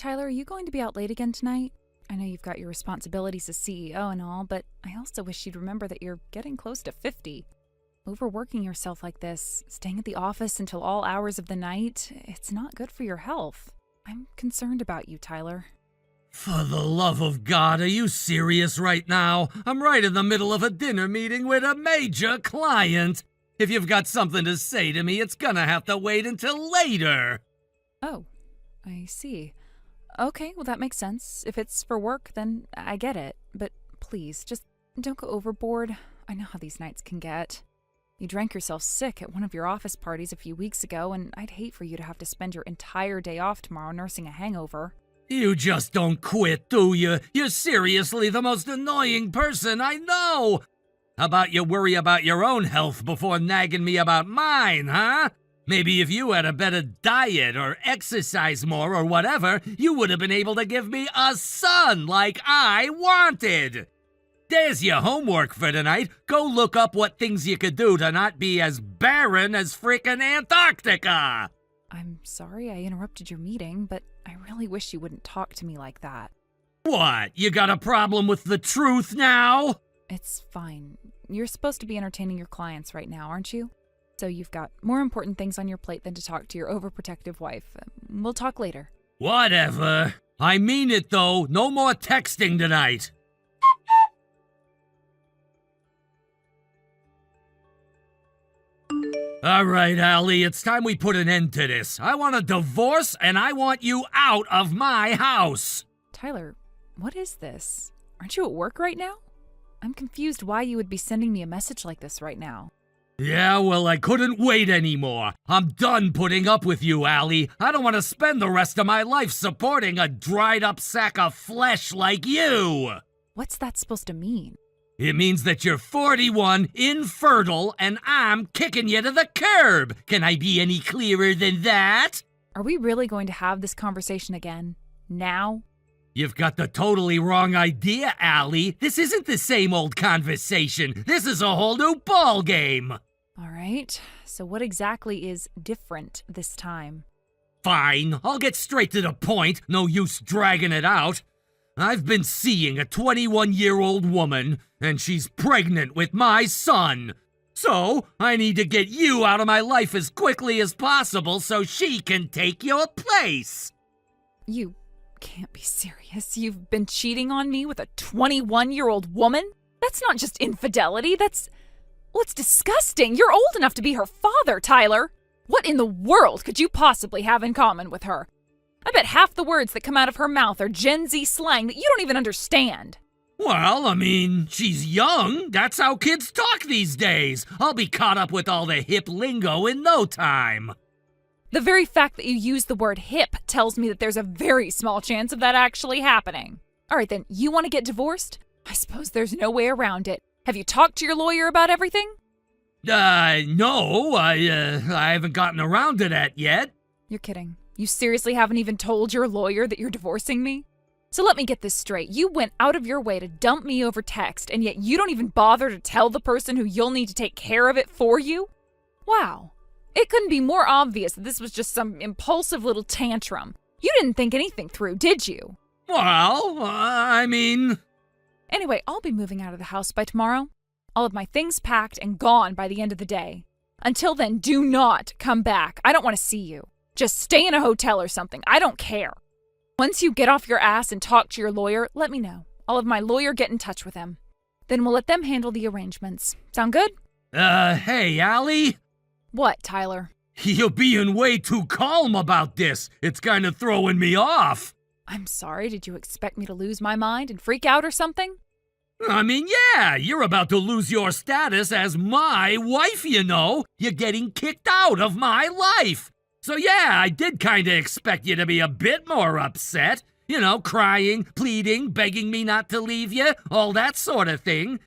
Tyler, are you going to be out late again tonight? I know you've got your responsibilities as CEO and all, but I also wish you'd remember that you're getting close to 50. Overworking yourself like this, staying at the office until all hours of the night, it's not good for your health. I'm concerned about you, Tyler. For the love of God, are you serious right now? I'm right in the middle of a dinner meeting with a major client. If you've got something to say to me, it's gonna have to wait until later. Oh, I see. Okay, well that makes sense. If it's for work, then I get it. But please, just don't go overboard. I know how these nights can get. You drank yourself sick at one of your office parties a few weeks ago, and I'd hate for you to have to spend your entire day off tomorrow nursing a hangover. You just don't quit, do you? You're seriously the most annoying person I know. How about you worry about your own health before nagging me about mine, huh? Maybe if you had a better diet or exercise more or whatever, you would have been able to give me a son like I wanted. There's your homework for tonight. Go look up what things you could do to not be as barren as frickin' Antarctica. I'm sorry I interrupted your meeting, but I really wish you wouldn't talk to me like that. What, you got a problem with the truth now? It's fine. You're supposed to be entertaining your clients right now, aren't you? So you've got more important things on your plate than to talk to your overprotective wife. We'll talk later. Whatever. I mean it, though. No more texting tonight. All right, Allie, it's time we put an end to this. I want a divorce, and I want you out of my house. Tyler, what is this? Aren't you at work right now? I'm confused why you would be sending me a message like this right now. Yeah, well, I couldn't wait anymore. I'm done putting up with you, Allie. I don't want to spend the rest of my life supporting a dried-up sack of flesh like you. What's that supposed to mean? It means that you're 41, infertile, and I'm kicking you to the curb. Can I be any clearer than that? Are we really going to have this conversation again? Now? You've got the totally wrong idea, Allie. This isn't the same old conversation. This is a whole new ballgame. All right, so what exactly is different this time? Fine, I'll get straight to the point. No use dragging it out. I've been seeing a 21-year-old woman, and she's pregnant with my son. So, I need to get you out of my life as quickly as possible so she can take your place. You can't be serious. You've been cheating on me with a 21-year-old woman? That's not just infidelity, that's disgusting. You're old enough to be her father, Tyler. What in the world could you possibly have in common with her? I bet half the words that come out of her mouth are Gen Z slang that you don't even understand. Well, I mean, she's young. That's how kids talk these days. I'll be caught up with all the hip lingo in no time. The very fact that you use the word hip tells me that there's a very small chance of that actually happening. All right, then, you want to get divorced? I suppose there's no way around it. Have you talked to your lawyer about everything? No, I haven't gotten around to that yet. You're kidding. You seriously haven't even told your lawyer that you're divorcing me? So let me get this straight. You went out of your way to dump me over text, and yet you don't even bother to tell the person who you'll need to take care of it for you? Wow. It couldn't be more obvious that this was just some impulsive little tantrum. You didn't think anything through, did you? Well, I mean... Anyway, I'll be moving out of the house by tomorrow. I'll have my things packed and gone by the end of the day. Until then, do not come back. I don't want to see you. Just stay in a hotel or something. I don't care. Once you get off your ass and talk to your lawyer, let me know. I'll have my lawyer get in touch with him. Then we'll let them handle the arrangements. Sound good? Hey, Allie? What, Tyler? You're being way too calm about this. It's kind of throwing me off. I'm sorry, did you expect me to lose my mind and freak out or something? I mean, yeah, you're about to lose your status as my wife, you know. You're getting kicked out of my life. So yeah, I did kind of expect you to be a bit more upset. You know, crying, pleading, begging me not to leave you, all that sort of thing.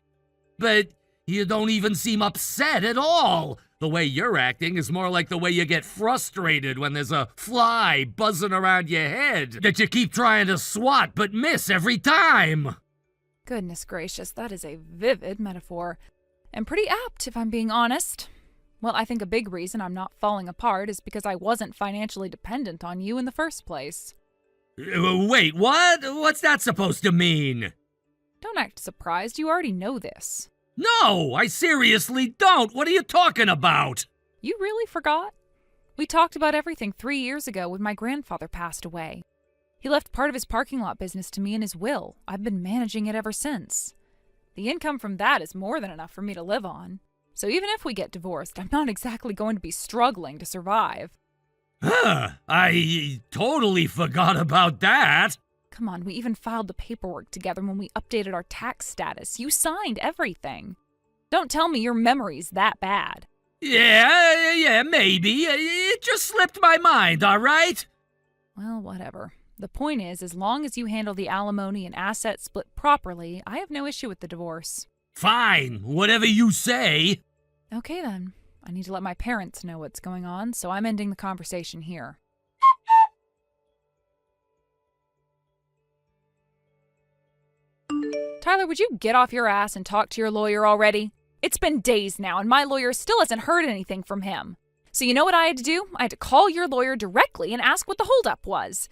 But you don't even seem upset at all. The way you're acting is more like the way you get frustrated when there's a fly buzzing around your head that you keep trying to swat but miss every time. Goodness gracious, that is a vivid metaphor. And pretty apt, if I'm being honest. Well, I think a big reason I'm not falling apart is because I wasn't financially dependent on you in the first place. Wait, what? What's that supposed to mean? Don't act surprised, you already know this. No, I seriously don't. What are you talking about? You really forgot? We talked about everything 3 years ago when my grandfather passed away. He left part of his parking lot business to me in his will. I've been managing it ever since. The income from that is more than enough for me to live on. So even if we get divorced, I'm not exactly going to be struggling to survive. I totally forgot about that. Come on, we even filed the paperwork together when we updated our tax status. You signed everything. Don't tell me your memory's that bad. Yeah, maybe. It just slipped my mind, all right? Well, whatever. The point is, as long as you handle the alimony and asset split properly, I have no issue with the divorce. Fine, whatever you say. Okay then. I need to let my parents know what's going on, so I'm ending the conversation here. Tyler, would you get off your ass and talk to your lawyer already? It's been days now, and my lawyer still hasn't heard anything from him. So you know what I had to do? I had to call your lawyer directly and ask what the holdup was.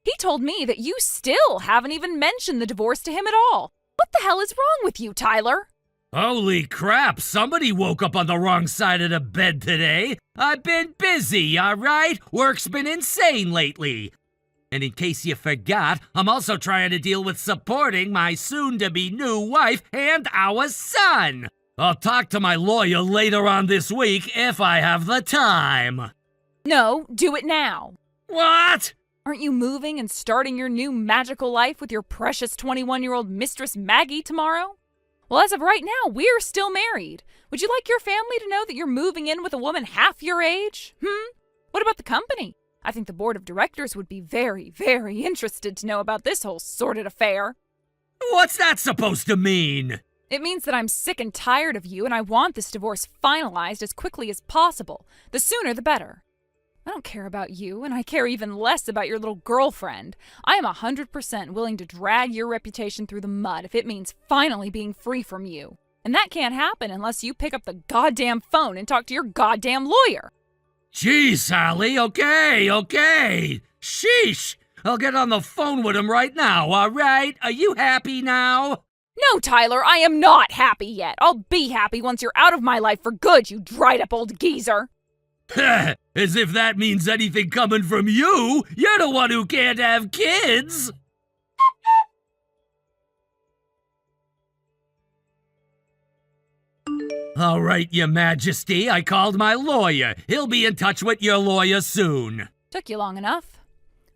He told me that you still haven't even mentioned the divorce to him at all. What the hell is wrong with you, Tyler? Holy crap, somebody woke up on the wrong side of the bed today. I've been busy, all right? Work's been insane lately. And in case you forgot, I'm also trying to deal with supporting my soon-to-be new wife and our son. I'll talk to my lawyer later on this week if I have the time. No, do it now. What? Aren't you moving and starting your new magical life with your precious 21-year-old Mistress Maggie tomorrow? Well, as of right now, we're still married. Would you like your family to know that you're moving in with a woman half your age? What about the company? I think the board of directors would be very, very interested to know about this whole sordid affair. What's that supposed to mean? It means that I'm sick and tired of you, and I want this divorce finalized as quickly as possible. The sooner the better. I don't care about you, and I care even less about your little girlfriend. I am 100% willing to drag your reputation through the mud if it means finally being free from you. And that can't happen unless you pick up the goddamn phone and talk to your goddamn lawyer. Gee, Sally, okay. Sheesh. I'll get on the phone with him right now, all right? Are you happy now? No, Tyler, I am not happy yet. I'll be happy once you're out of my life for good, you dried-up old geezer. As if that means anything coming from you. You're the one who can't have kids. All right, Your Majesty, I called my lawyer. He'll be in touch with your lawyer soon. Took you long enough.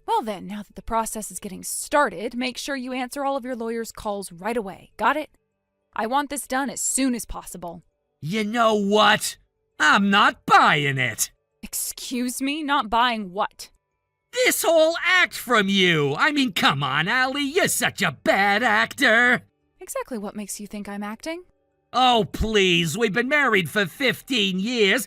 Well then, now that the process is getting started, make sure you answer all of your lawyer's calls right away. Got it? I want this done as soon as possible. You know what? I'm not buying it. Excuse me? Not buying what? This whole act from you. I mean, come on, Allie, you're such a bad actor. Exactly what makes you think I'm acting? Oh, please, we've been married for 15 years.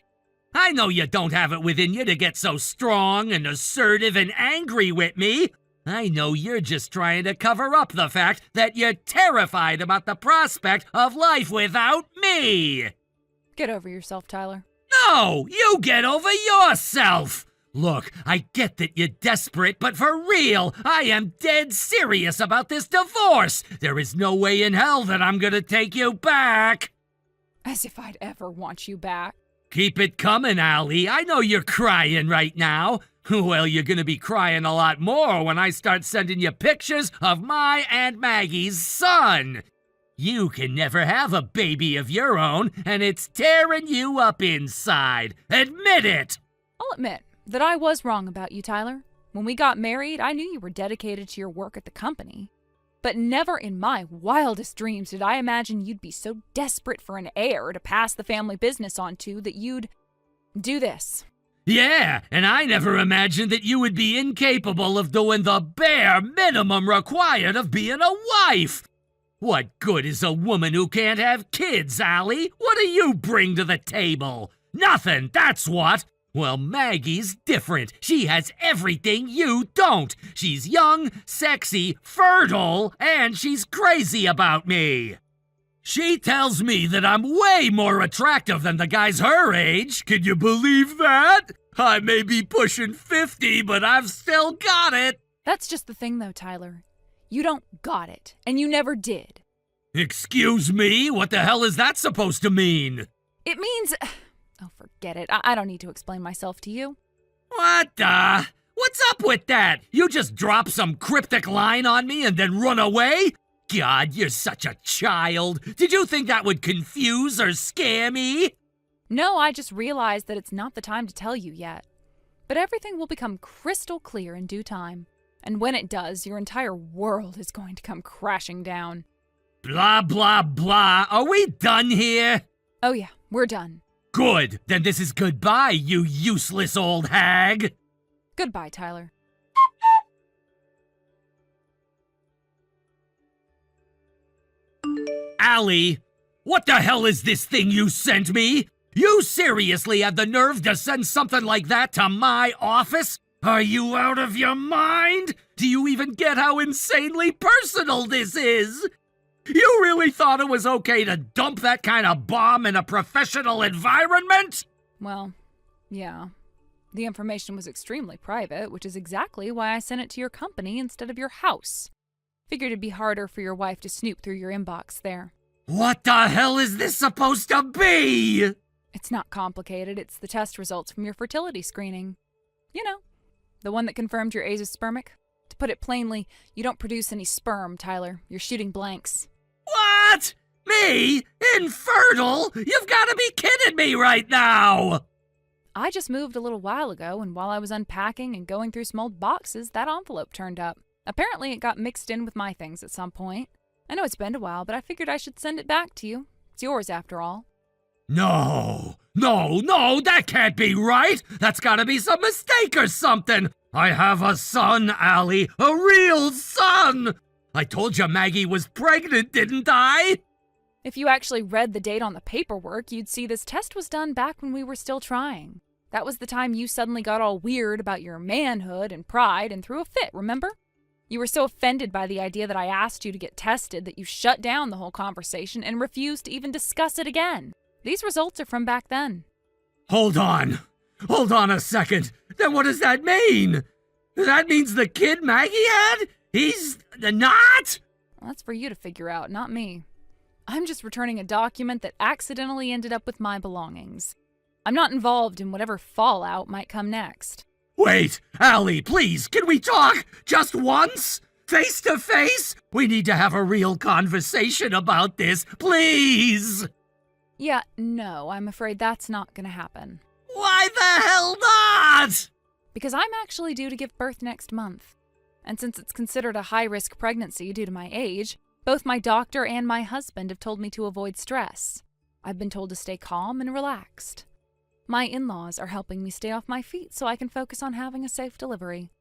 I know you don't have it within you to get so strong and assertive and angry with me. I know you're just trying to cover up the fact that you're terrified about the prospect of life without me. Get over yourself, Tyler. No, you get over yourself. Look, I get that you're desperate, but for real, I am dead serious about this divorce. There is no way in hell that I'm gonna take you back. As if I'd ever want you back. Keep it coming, Allie. I know you're crying right now. Well, you're gonna be crying a lot more when I start sending you pictures of my Aunt Maggie's son. You can never have a baby of your own, and it's tearing you up inside. Admit it! I'll admit that I was wrong about you, Tyler. When we got married, I knew you were dedicated to your work at the company. But never in my wildest dreams did I imagine you'd be so desperate for an heir to pass the family business on to that you'd do this. Yeah, and I never imagined that you would be incapable of doing the bare minimum required of being a wife. What good is a woman who can't have kids, Allie? What do you bring to the table? Nothing, that's what. Well, Maggie's different. She has everything you don't. She's young, sexy, fertile, and she's crazy about me. She tells me that I'm way more attractive than the guys her age. Can you believe that? I may be pushing 50, but I've still got it. That's just the thing, though, Tyler. You don't got it, and you never did. Excuse me? What the hell is that supposed to mean? It means... Oh, forget it. I don't need to explain myself to you. What the? What's up with that? You just drop some cryptic line on me and then run away? God, you're such a child. Did you think that would confuse or scare me? No, I just realized that it's not the time to tell you yet. But everything will become crystal clear in due time. And when it does, your entire world is going to come crashing down. Blah, blah, blah. Are we done here? Oh yeah, we're done. Good. Then this is goodbye, you useless old hag. Goodbye, Tyler. Allie, what the hell is this thing you sent me? You seriously had the nerve to send something like that to my office? Are you out of your mind? Do you even get how insanely personal this is? You really thought it was okay to dump that kind of bomb in a professional environment? Well, yeah. The information was extremely private, which is exactly why I sent it to your company instead of your house. Figured it'd be harder for your wife to snoop through your inbox there. What the hell is this supposed to be? It's not complicated. It's the test results from your fertility screening. You know, the one that confirmed you're azoospermic. To put it plainly, you don't produce any sperm, Tyler. You're shooting blanks. What? Me? Infertile? You've got to be kidding me right now! I just moved a little while ago, and while I was unpacking and going through some old boxes, that envelope turned up. Apparently, it got mixed in with my things at some point. I know it's been a while, but I figured I should send it back to you. It's yours, after all. No, that can't be right. That's gotta be some mistake or something. I have a son, Allie, a real son. I told you Maggie was pregnant, didn't I? If you actually read the date on the paperwork, you'd see this test was done back when we were still trying. That was the time you suddenly got all weird about your manhood and pride and threw a fit, remember? You were so offended by the idea that I asked you to get tested that you shut down the whole conversation and refused to even discuss it again. These results are from back then. Hold on a second. Then what does that mean? That means the kid Maggie had? He's not? Well, that's for you to figure out, not me. I'm just returning a document that accidentally ended up with my belongings. I'm not involved in whatever fallout might come next. Wait, Allie, please, can we talk? Just once? Face to face? We need to have a real conversation about this, please! Yeah, no, I'm afraid that's not gonna happen. Why the hell not? Because I'm actually due to give birth next month. And since it's considered a high-risk pregnancy due to my age, both my doctor and my husband have told me to avoid stress. I've been told to stay calm and relaxed. My in-laws are helping me stay off my feet so I can focus on having a safe delivery.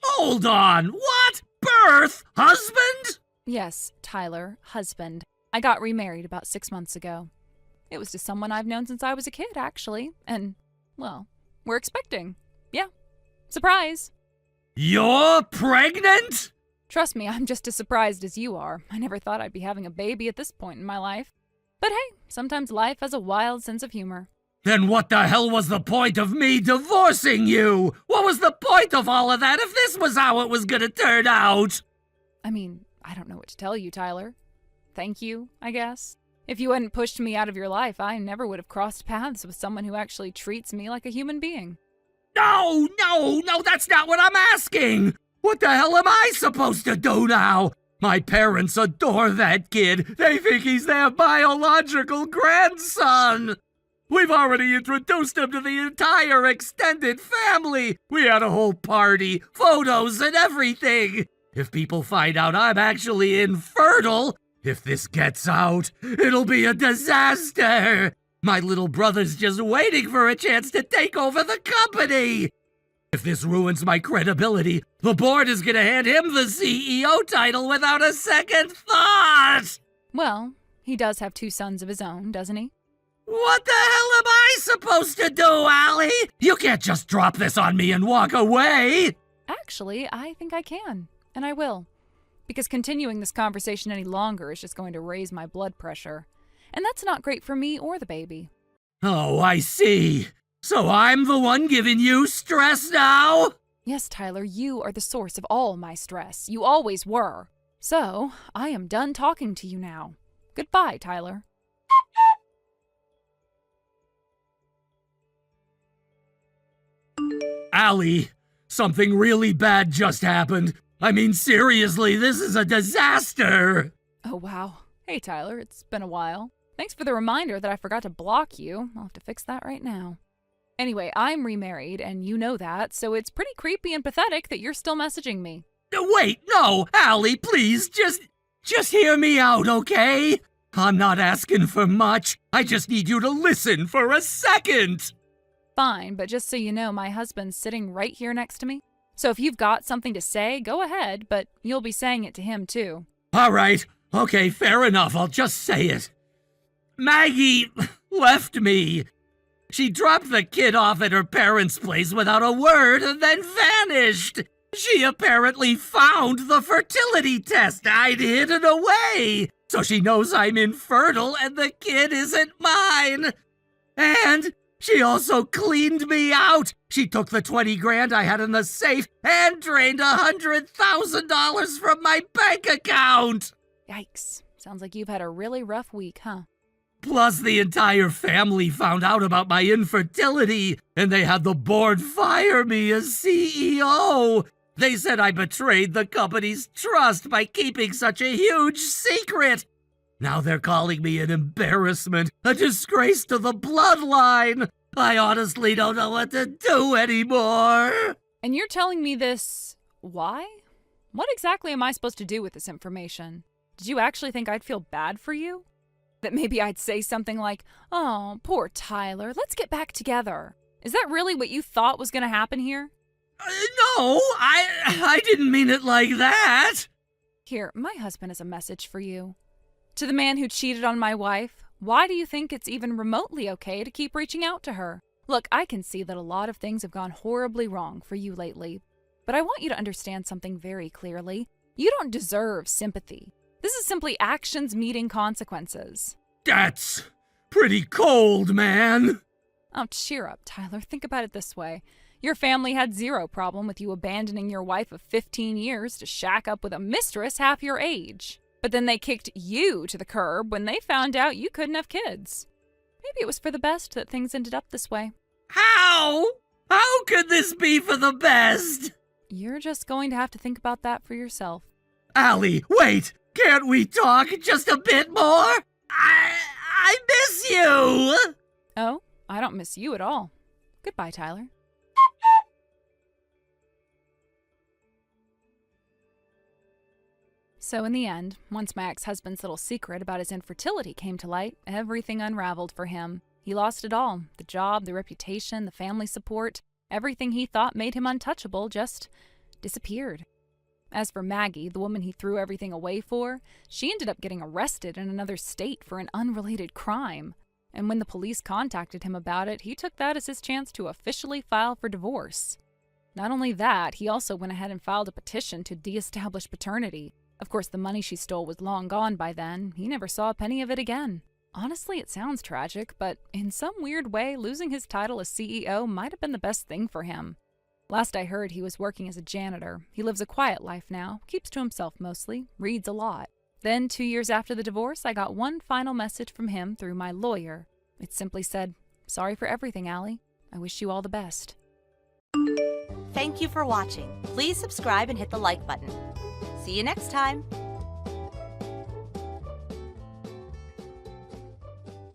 Hold on, what? Birth? Husband? Yes, Tyler, husband. I got remarried about 6 months ago. It was to someone I've known since I was a kid, actually. And, well, we're expecting. Yeah. Surprise. You're pregnant? Trust me, I'm just as surprised as you are. I never thought I'd be having a baby at this point in my life. But hey, sometimes life has a wild sense of humor. Then what the hell was the point of me divorcing you? What was the point of all of that if this was how it was gonna turn out? I mean, I don't know what to tell you, Tyler. Thank you, I guess. If you hadn't pushed me out of your life, I never would have crossed paths with someone who actually treats me like a human being. No, that's not what I'm asking! What the hell am I supposed to do now? My parents adore that kid. They think he's their biological grandson. We've already introduced him to the entire extended family. We had a whole party, photos and everything. If people find out I'm actually infertile, if this gets out, it'll be a disaster. My little brother's just waiting for a chance to take over the company. If this ruins my credibility, the board is gonna hand him the CEO title without a second thought. Well, he does have 2 sons of his own, doesn't he? What the hell am I supposed to do, Allie? You can't just drop this on me and walk away. Actually, I think I can, and I will. Because continuing this conversation any longer is just going to raise my blood pressure. And that's not great for me or the baby. Oh, I see. So I'm the one giving you stress now? Yes, Tyler, you are the source of all my stress. You always were. So, I am done talking to you now. Goodbye, Tyler. Allie, something really bad just happened. I mean, seriously, this is a disaster. Oh, wow. Hey, Tyler, it's been a while. Thanks for the reminder that I forgot to block you. I'll have to fix that right now. Anyway, I'm remarried, and you know that, so it's pretty creepy and pathetic that you're still messaging me. Wait, no, Allie, please, just hear me out, okay? I'm not asking for much. I just need you to listen for a second. Fine, but just so you know, my husband's sitting right here next to me. So if you've got something to say, go ahead, but you'll be saying it to him too. All right, okay, fair enough, I'll just say it. Maggie left me. She dropped the kid off at her parents' place without a word and then vanished. She apparently found the fertility test I'd hidden away, so she knows I'm infertile and the kid isn't mine. And she also cleaned me out. She took the 20 grand I had in the safe and drained $100,000 from my bank account. Yikes. Sounds like you've had a really rough week, huh? Plus, the entire family found out about my infertility, and they had the board fire me as CEO. They said I betrayed the company's trust by keeping such a huge secret. Now they're calling me an embarrassment, a disgrace to the bloodline. I honestly don't know what to do anymore. And you're telling me this... why? What exactly am I supposed to do with this information? Did you actually think I'd feel bad for you? That maybe I'd say something like, "Oh, poor Tyler, let's get back together." Is that really what you thought was going to happen here? No, I didn't mean it like that. Here, my husband has a message for you. To the man who cheated on my wife, why do you think it's even remotely okay to keep reaching out to her? Look, I can see that a lot of things have gone horribly wrong for you lately, but I want you to understand something very clearly. You don't deserve sympathy. This is simply actions meeting consequences. That's pretty cold, man. Oh, cheer up, Tyler. Think about it this way. Your family had zero problem with you abandoning your wife of 15 years to shack up with a mistress half your age. But then they kicked you to the curb when they found out you couldn't have kids. Maybe it was for the best that things ended up this way. How? How could this be for the best? You're just going to have to think about that for yourself. Allie, wait! Can't we talk just a bit more? I miss you! Oh, I don't miss you at all. Goodbye, Tyler. So in the end, once my ex-husband's little secret about his infertility came to light, everything unraveled for him. He lost it all. The job, the reputation, the family support, everything he thought made him untouchable just disappeared. As for Maggie, the woman he threw everything away for, she ended up getting arrested in another state for an unrelated crime. And when the police contacted him about it, he took that as his chance to officially file for divorce. Not only that, he also went ahead and filed a petition to de-establish paternity. Of course, the money she stole was long gone by then. He never saw a penny of it again. Honestly, it sounds tragic, but in some weird way, losing his title as CEO might have been the best thing for him. Last I heard, he was working as a janitor. He lives a quiet life now, keeps to himself mostly, reads a lot. Then, 2 years after the divorce, I got one final message from him through my lawyer. It simply said, "Sorry for everything, Allie. I wish you all the best." Thank you for watching. Please subscribe and hit the like button. See you next time.